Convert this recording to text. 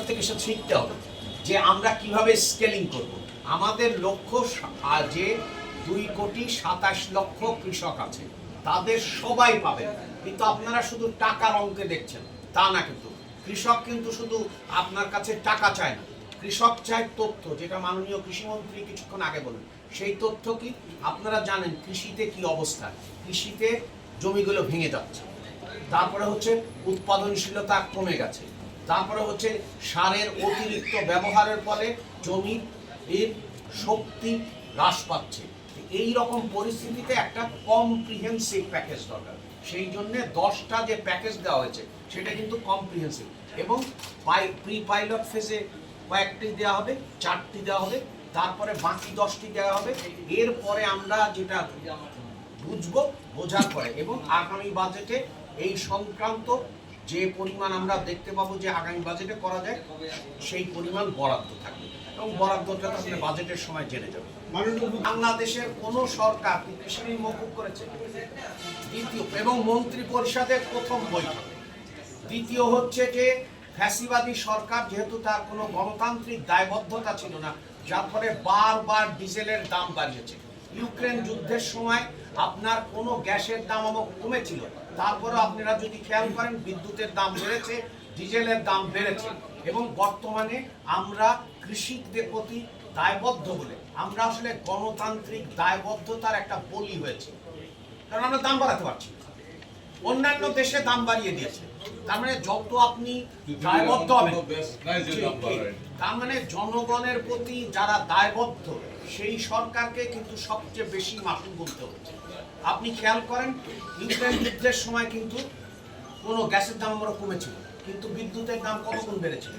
থেকে সে শিখতে হবে যে আমরা কিভাবে স্কেলিং করব। আমাদের লক্ষ্য যে 2,27,00,000 কৃষক আছে, তাদের সবাই পাবেন। কিন্তু আপনারা শুধু টাকার অঙ্কে দেখছেন, তা না। কিন্তু কৃষক কিন্তু শুধু আপনার কাছে টাকা চায় না, কৃষক চায় তথ্য, যেটা মাননীয় কৃষিমন্ত্রী কিছুক্ষণ আগে বলেন। সেই তথ্য কি? আপনারা জানেন কৃষিতে কি অবস্থা। কৃষিতে জমিগুলো ভেঙে যাচ্ছে, তারপরে হচ্ছে উৎপাদনশীলতা কমে গেছে, তারপরে হচ্ছে সারের অতিরিক্ত ব্যবহারের ফলে জমির এর শক্তি হ্রাস পাচ্ছে। এই রকম পরিস্থিতিতে একটা কম্প্রিহেন্সিভ প্যাকেজ দরকার। সেই জন্য 10টা যে প্যাকেজ দেওয়া হয়েছে সেটা কিন্তু কম্প্রিহেন্সিভ, এবং প্রি পাইলট ফেজে কয়েকটি দেওয়া হবে, 4টি দেওয়া হবে, তারপরে বাকি 10টি দেওয়া হবে। এরপরে আমরা যেটা বুঝবো, বোঝার পরে এবং আগামী বাজেটে এই সংক্রান্ত যে পরিমাণ আমরা দেখতে পাবো যে আগামী বাজেটে করা যায়, সেই পরিমাণ বরাদ্দ থাকবে, এবং বরাদ্দটা আপনি বাজেটের সময় জেনে যাবেন। বাংলাদেশের কোন সরকার কৃষি ঋণ মওকুফ করেছে? দ্বিতীয়, এবং মন্ত্রী পরিষদের প্রথম বৈঠক। দ্বিতীয় হচ্ছে যে ফ্যাসিবাদী সরকার, যেহেতু তার কোনো গণতান্ত্রিক দায়বদ্ধতা ছিল না, যার ফলে বারবার ডিজেলের দাম বাড়িয়েছে। ইউক্রেন যুদ্ধের সময় আপনার কোনো গ্যাসের দাম কমেছিল, তারপরে আপনারা যদি খেয়াল করেন বিদ্যুতের দাম বেড়েছে, ডিজেলের দাম বেড়েছে। এবং বর্তমানে আমরা কৃষকদের প্রতি দায়বদ্ধ বলে আমরা আসলে গণতান্ত্রিক দায়বদ্ধতার একটা বলি হয়েছে, কারণ আমরা দাম বাড়াতে পারছি। অন্যান্য দেশে দাম বাড়িয়ে দিয়েছে, তার মানে যত আপনি দায়বদ্ধ হবেন, তার মানে জনগণের প্রতি যারা দায়বদ্ধ সেই সরকারকে কিন্তু সবচেয়ে বেশি মাসুল গুনতে হচ্ছে। আপনি খেয়াল করেন ইউক্রেন যুদ্ধের সময় কিন্তু কোনো গ্যাসের দাম আমরা কমেছিল, কিন্তু বিদ্যুতের দাম কত গুণ বেড়েছিল।